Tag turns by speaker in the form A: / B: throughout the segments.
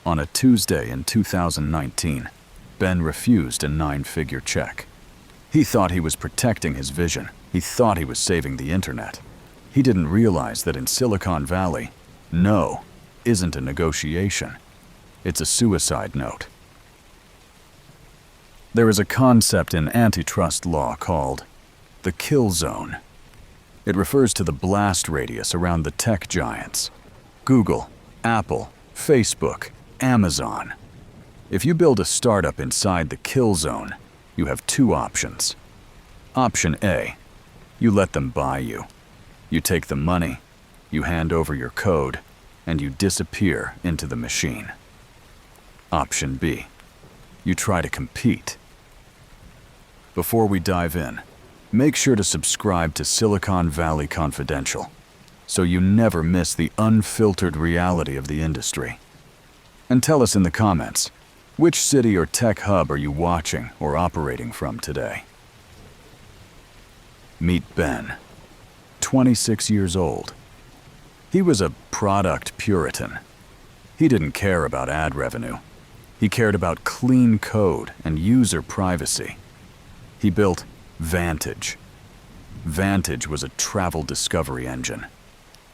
A: On a Tuesday in 2019, Ben refused a 9-figure check. He thought he was protecting his vision. He thought he was saving the internet. He didn't realize that in Silicon Valley, no isn't a negotiation. It's a suicide note. There is a concept in antitrust law called the kill zone. It refers to the blast radius around the tech giants: Google, Apple, Facebook, Amazon. If you build a startup inside the kill zone, you have 2 options. Option A, you let them buy you. You take the money, you hand over your code, and you disappear into the machine. Option B, you try to compete. Before we dive in, make sure to subscribe to Silicon Valley Confidential so you never miss the unfiltered reality of the industry. And tell us in the comments, which city or tech hub are you watching or operating from today? Meet Ben, 26 years old. He was a product puritan. He didn't care about ad revenue. He cared about clean code and user privacy. He built Vantage. Vantage was a travel discovery engine.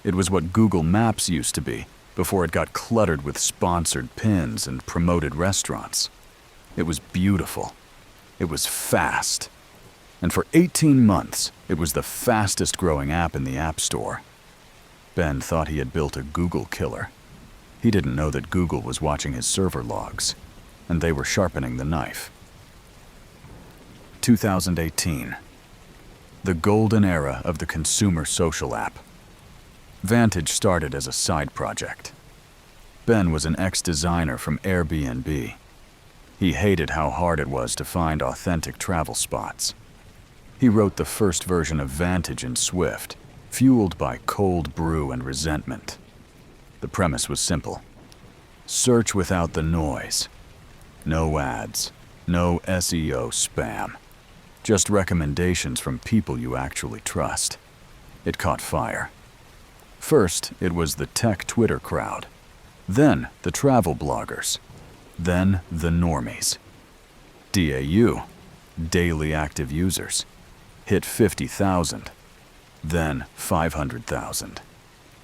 A: It was what Google Maps used to be before it got cluttered with sponsored pins and promoted restaurants. It was beautiful. It was fast. And for 18 months, it was the fastest growing app in the App Store. Ben thought he had built a Google killer. He didn't know that Google was watching his server logs, and they were sharpening the knife. 2018. The golden era of the consumer social app. Vantage started as a side project. Ben was an ex-designer from Airbnb. He hated how hard it was to find authentic travel spots. He wrote the first version of Vantage in Swift, fueled by cold brew and resentment. The premise was simple. Search without the noise. No ads, no SEO spam. Just recommendations from people you actually trust. It caught fire. First, it was the tech Twitter crowd. Then, the travel bloggers. Then, the normies. DAU, daily active users, hit 50,000. Then, 500,000.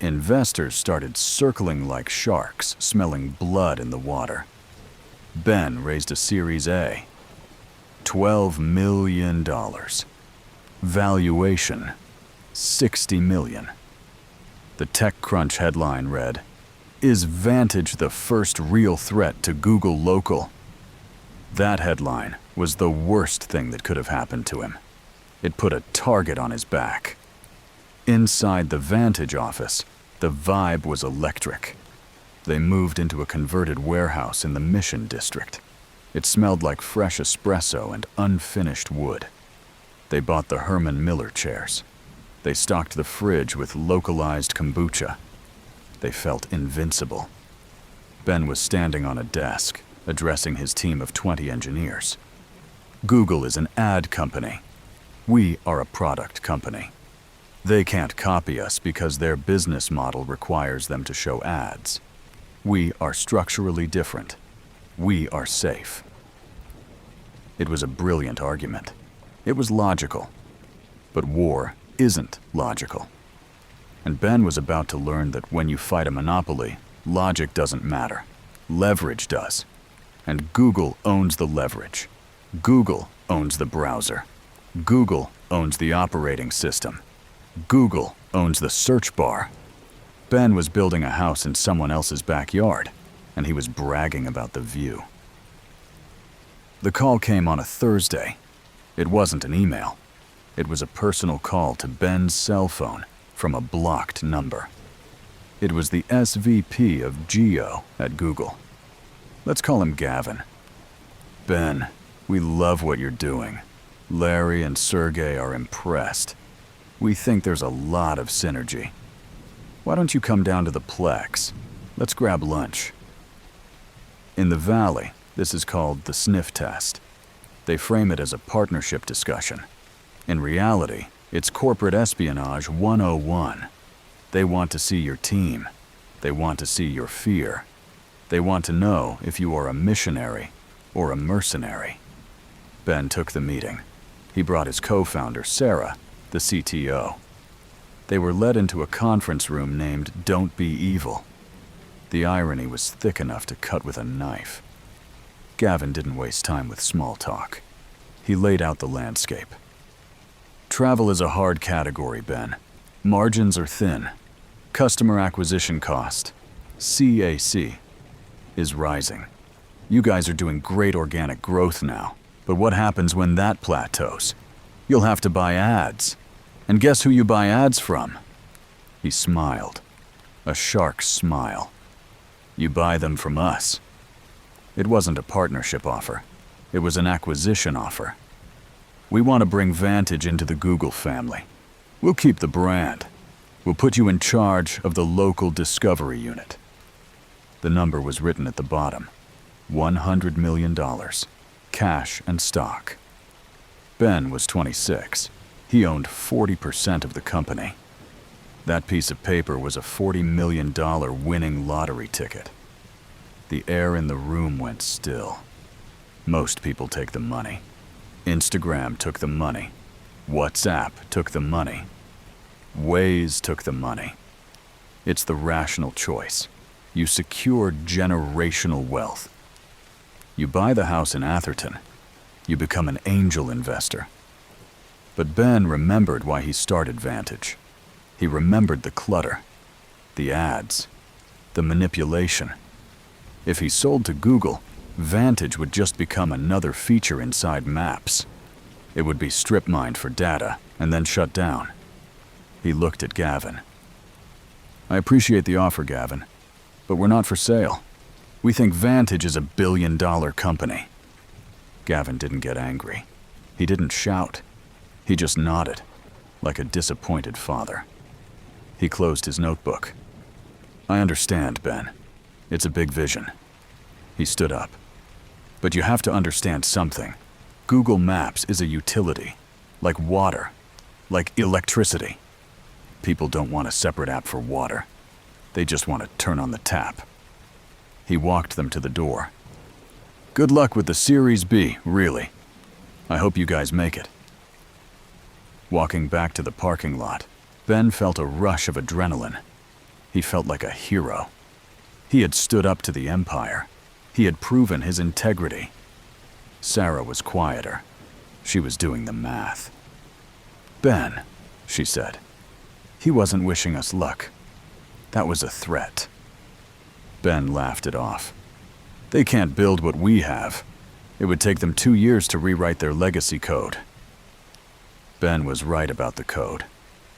A: Investors started circling like sharks, smelling blood in the water. Ben raised a Series A. $12 million. Valuation, $60 million. The TechCrunch headline read, "Is Vantage the first real threat to Google Local?" That headline was the worst thing that could have happened to him. It put a target on his back. Inside the Vantage office, the vibe was electric. They moved into a converted warehouse in the Mission District. It smelled like fresh espresso and unfinished wood. They bought the Herman Miller chairs. They stocked the fridge with localized kombucha. They felt invincible. Ben was standing on a desk, addressing his team of 20 engineers. Google is an ad company. We are a product company. They can't copy us because their business model requires them to show ads. We are structurally different. We are safe. It was a brilliant argument. It was logical. But war isn't logical. And Ben was about to learn that when you fight a monopoly, logic doesn't matter. Leverage does. And Google owns the leverage. Google owns the browser. Google owns the operating system. Google owns the search bar. Ben was building a house in someone else's backyard, and he was bragging about the view. The call came on a Thursday. It wasn't an email. It was a personal call to Ben's cell phone from a blocked number. It was the SVP of Geo at Google. Let's call him Gavin. "Ben, we love what you're doing. Larry and Sergey are impressed. We think there's a lot of synergy. Why don't you come down to the Plex? Let's grab lunch." In the Valley, this is called the sniff test. They frame it as a partnership discussion. In reality, it's corporate espionage 101. They want to see your team. They want to see your fear. They want to know if you are a missionary or a mercenary. Ben took the meeting. He brought his co-founder, Sarah, the CTO. They were led into a conference room named Don't Be Evil. The irony was thick enough to cut with a knife. Gavin didn't waste time with small talk. He laid out the landscape. Travel is a hard category, Ben. Margins are thin. Customer acquisition cost, CAC, is rising. You guys are doing great organic growth now, but what happens when that plateaus? You'll have to buy ads. And guess who you buy ads from? He smiled. A shark's smile. You buy them from us. It wasn't a partnership offer. It was an acquisition offer. We want to bring Vantage into the Google family. We'll keep the brand. We'll put you in charge of the local discovery unit. The number was written at the bottom. $100 million. Cash and stock. Ben was 26. He owned 40% of the company. That piece of paper was a $40 million winning lottery ticket. The air in the room went still. Most people take the money. Instagram took the money. WhatsApp took the money. Waze took the money. It's the rational choice. You secure generational wealth. You buy the house in Atherton. You become an angel investor. But Ben remembered why he started Vantage. He remembered the clutter, the ads, the manipulation. If he sold to Google, Vantage would just become another feature inside Maps. It would be strip mined for data and then shut down. He looked at Gavin. I appreciate the offer, Gavin, but we're not for sale. We think Vantage is $1 billion company. Gavin didn't get angry. He didn't shout. He just nodded, like a disappointed father. He closed his notebook. I understand, Ben. It's a big vision. He stood up. But you have to understand something. Google Maps is a utility, like water, like electricity. People don't want a separate app for water. They just want to turn on the tap. He walked them to the door. Good luck with the Series B, really. I hope you guys make it. Walking back to the parking lot, Ben felt a rush of adrenaline. He felt like a hero. He had stood up to the empire. He had proven his integrity. Sarah was quieter. She was doing the math. Ben, she said, he wasn't wishing us luck. That was a threat. Ben laughed it off. They can't build what we have. It would take them 2 years to rewrite their legacy code. Ben was right about the code.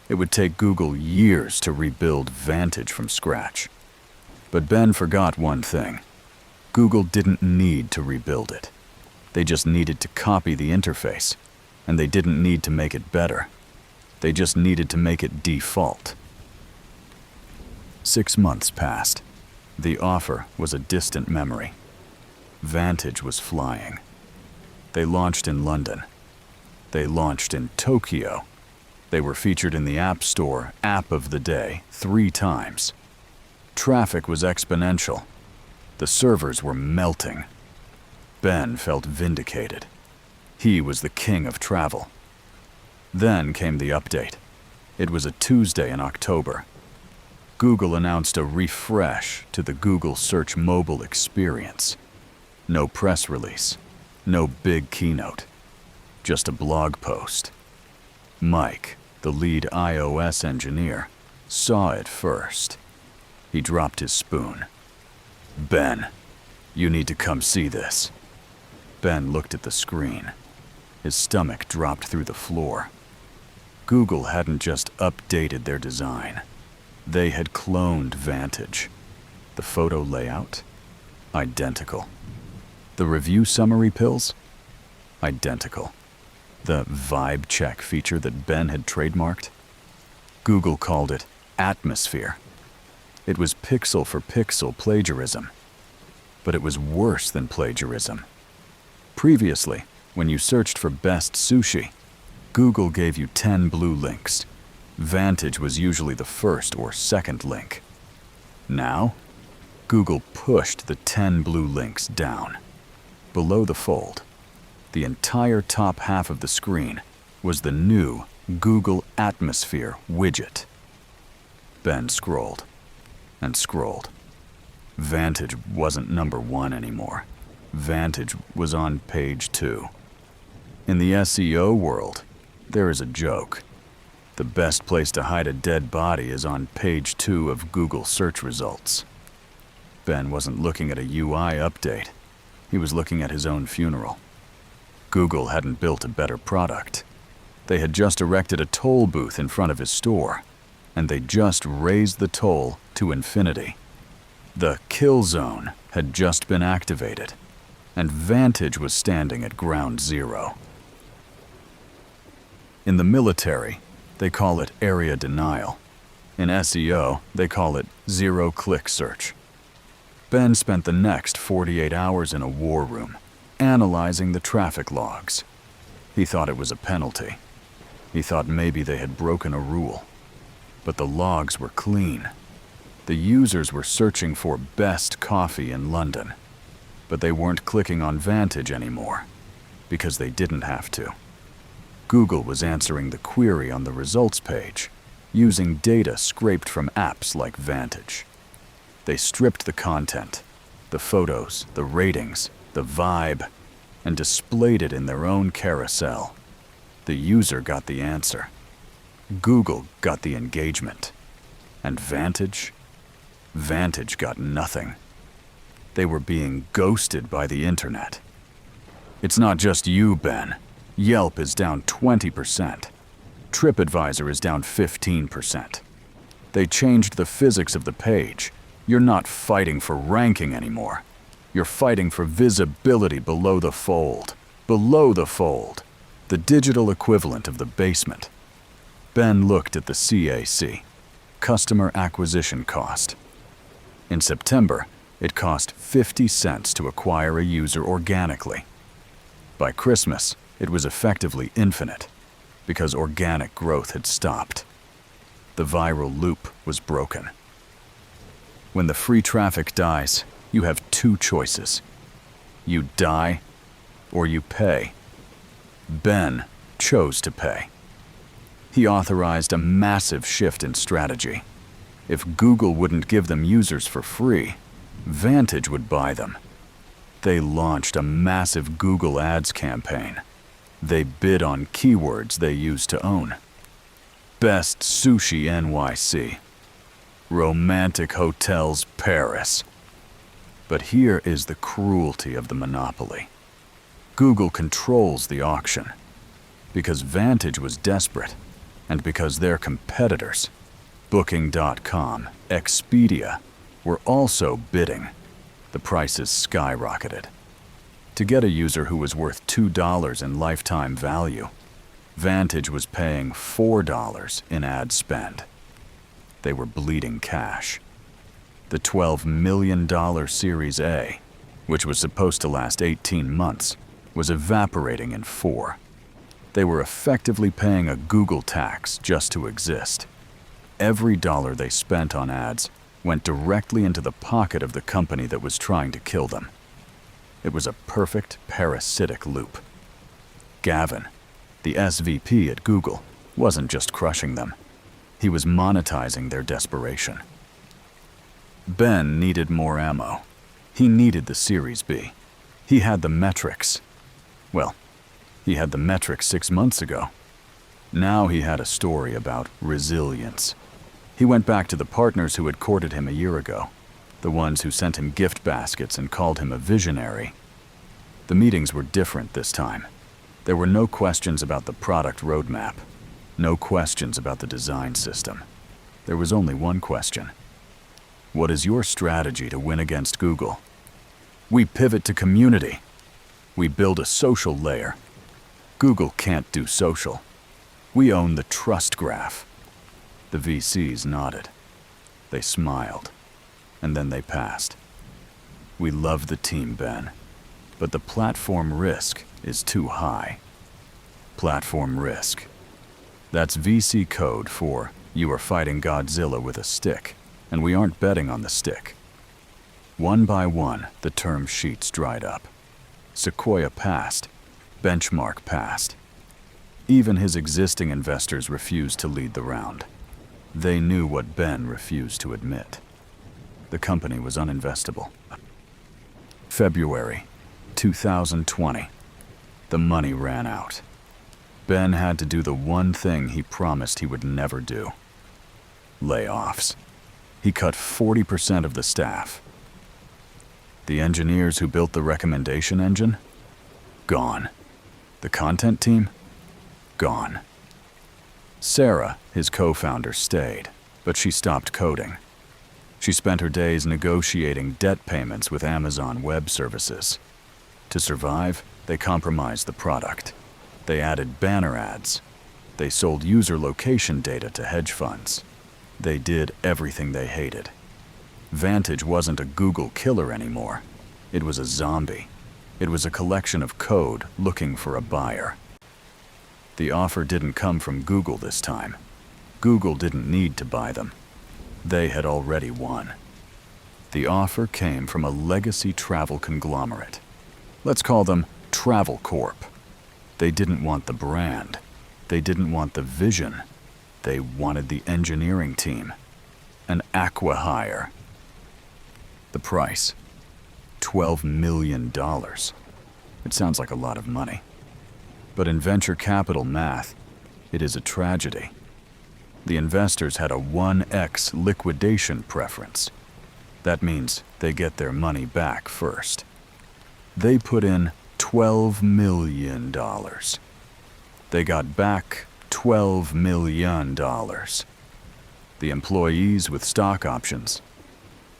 A: It would take Google years to rebuild Vantage from scratch. But Ben forgot one thing. Google didn't need to rebuild it. They just needed to copy the interface, and they didn't need to make it better. They just needed to make it default. 6 months passed. The offer was a distant memory. Vantage was flying. They launched in London. They launched in Tokyo. They were featured in the App Store App of the Day 3 times. Traffic was exponential. The servers were melting. Ben felt vindicated. He was the king of travel. Then came the update. It was a Tuesday in October. Google announced a refresh to the Google Search mobile experience. No press release. No big keynote. Just a blog post. Mike, the lead iOS engineer, saw it first. He dropped his spoon. Ben, you need to come see this. Ben looked at the screen. His stomach dropped through the floor. Google hadn't just updated their design. They had cloned Vantage. The photo layout? Identical. The review summary pills? Identical. The vibe check feature that Ben had trademarked? Google called it atmosphere. It was pixel for pixel plagiarism. But it was worse than plagiarism. Previously, when you searched for best sushi, Google gave you 10 blue links. Vantage was usually the first or second link. Now, Google pushed the 10 blue links down. Below the fold, the entire top half of the screen was the new Google Atmosphere widget. Ben scrolled and scrolled. Vantage wasn't number 1 anymore. Vantage was on page 2. In the SEO world, there is a joke. The best place to hide a dead body is on page 2 of Google search results. Ben wasn't looking at a UI update. He was looking at his own funeral. Google hadn't built a better product. They had just erected a toll booth in front of his store, and they just raised the toll to infinity. The kill zone had just been activated, and Vantage was standing at ground zero. In the military, they call it area denial. In SEO, they call it zero-click search. Ben spent the next 48 hours in a war room, analyzing the traffic logs. He thought it was a penalty. He thought maybe they had broken a rule. But the logs were clean. The users were searching for best coffee in London, but they weren't clicking on Vantage anymore, because they didn't have to. Google was answering the query on the results page, using data scraped from apps like Vantage. They stripped the content, the photos, the ratings, the vibe, and displayed it in their own carousel. The user got the answer. Google got the engagement. And Vantage got nothing. They were being ghosted by the internet. It's not just you, Ben. Yelp is down 20%. TripAdvisor is down 15%. They changed the physics of the page. You're not fighting for ranking anymore. You're fighting for visibility below the fold. Below the fold. The digital equivalent of the basement. Ben looked at the CAC, customer acquisition cost. In September, it cost 50 cents to acquire a user organically. By Christmas, it was effectively infinite, because organic growth had stopped. The viral loop was broken. When the free traffic dies, you have 2 choices. You die, or you pay. Ben chose to pay. He authorized a massive shift in strategy. If Google wouldn't give them users for free, Vantage would buy them. They launched a massive Google Ads campaign. They bid on keywords they used to own. Best Sushi NYC. Romantic Hotels Paris. But here is the cruelty of the monopoly. Google controls the auction. Because Vantage was desperate, and because their competitors, Booking.com, Expedia, were also bidding, the prices skyrocketed. To get a user who was worth $2 in lifetime value, Vantage was paying $4 in ad spend. They were bleeding cash. The $12 million Series A, which was supposed to last 18 months, was evaporating in 4. They were effectively paying a Google tax just to exist. Every dollar they spent on ads went directly into the pocket of the company that was trying to kill them. It was a perfect parasitic loop. Gavin, the SVP at Google, wasn't just crushing them. He was monetizing their desperation. Ben needed more ammo. He needed the Series B. He had the metrics. Well, he had the metrics 6 months ago. Now he had a story about resilience. He went back to the partners who had courted him a year ago, the ones who sent him gift baskets and called him a visionary. The meetings were different this time. There were no questions about the product roadmap, no questions about the design system. There was only one question. What is your strategy to win against Google? We pivot to community. We build a social layer. Google can't do social. We own the trust graph. The VCs nodded. They smiled, and then they passed. We love the team, Ben, but the platform risk is too high. Platform risk. That's VC code for you are fighting Godzilla with a stick, and we aren't betting on the stick. One by one, the term sheets dried up. Sequoia passed. Benchmark passed. Even his existing investors refused to lead the round. They knew what Ben refused to admit. The company was uninvestable. February 2020. The money ran out. Ben had to do the one thing he promised he would never do. Layoffs. He cut 40% of the staff. The engineers who built the recommendation engine? Gone. The content team? Gone. Sarah, his co-founder, stayed, but she stopped coding. She spent her days negotiating debt payments with Amazon Web Services. To survive, they compromised the product. They added banner ads. They sold user location data to hedge funds. They did everything they hated. Vantage wasn't a Google killer anymore. It was a zombie. It was a collection of code looking for a buyer. The offer didn't come from Google this time. Google didn't need to buy them. They had already won. The offer came from a legacy travel conglomerate. Let's call them Travel Corp. They didn't want the brand. They didn't want the vision. They wanted the engineering team. An acqui-hire. The price, $12 million. It sounds like a lot of money. But in venture capital math, it is a tragedy. The investors had a 1x liquidation preference. That means they get their money back first. They put in $12 million. They got back $12 million. The employees with stock options,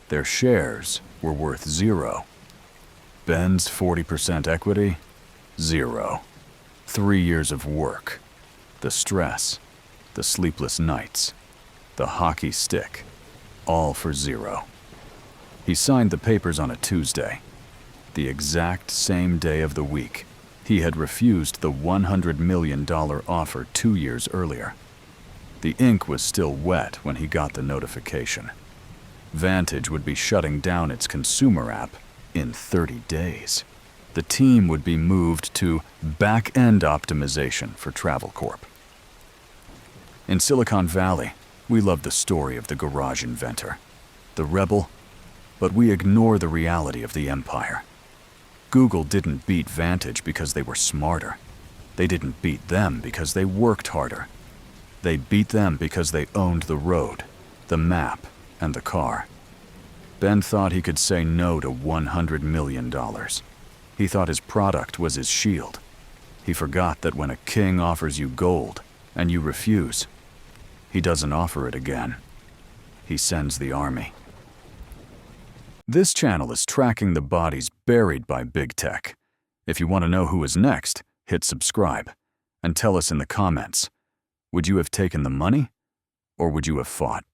A: their shares were worth zero. Ben's 40% equity, zero. 3 years of work, the stress, the sleepless nights, the hockey stick, all for zero. He signed the papers on a Tuesday, the exact same day of the week he had refused the $100 million offer 2 years earlier. The ink was still wet when he got the notification. Vantage would be shutting down its consumer app in 30 days. The team would be moved to back-end optimization for Travel Corp. In Silicon Valley, we love the story of the garage inventor, the rebel, but we ignore the reality of the empire. Google didn't beat Vantage because they were smarter. They didn't beat them because they worked harder. They beat them because they owned the road, the map, and the car. Ben thought he could say no to $100 million. He thought his product was his shield. He forgot that when a king offers you gold and you refuse, he doesn't offer it again. He sends the army. This channel is tracking the bodies buried by big tech. If you want to know who is next, hit subscribe and tell us in the comments, would you have taken the money or would you have fought?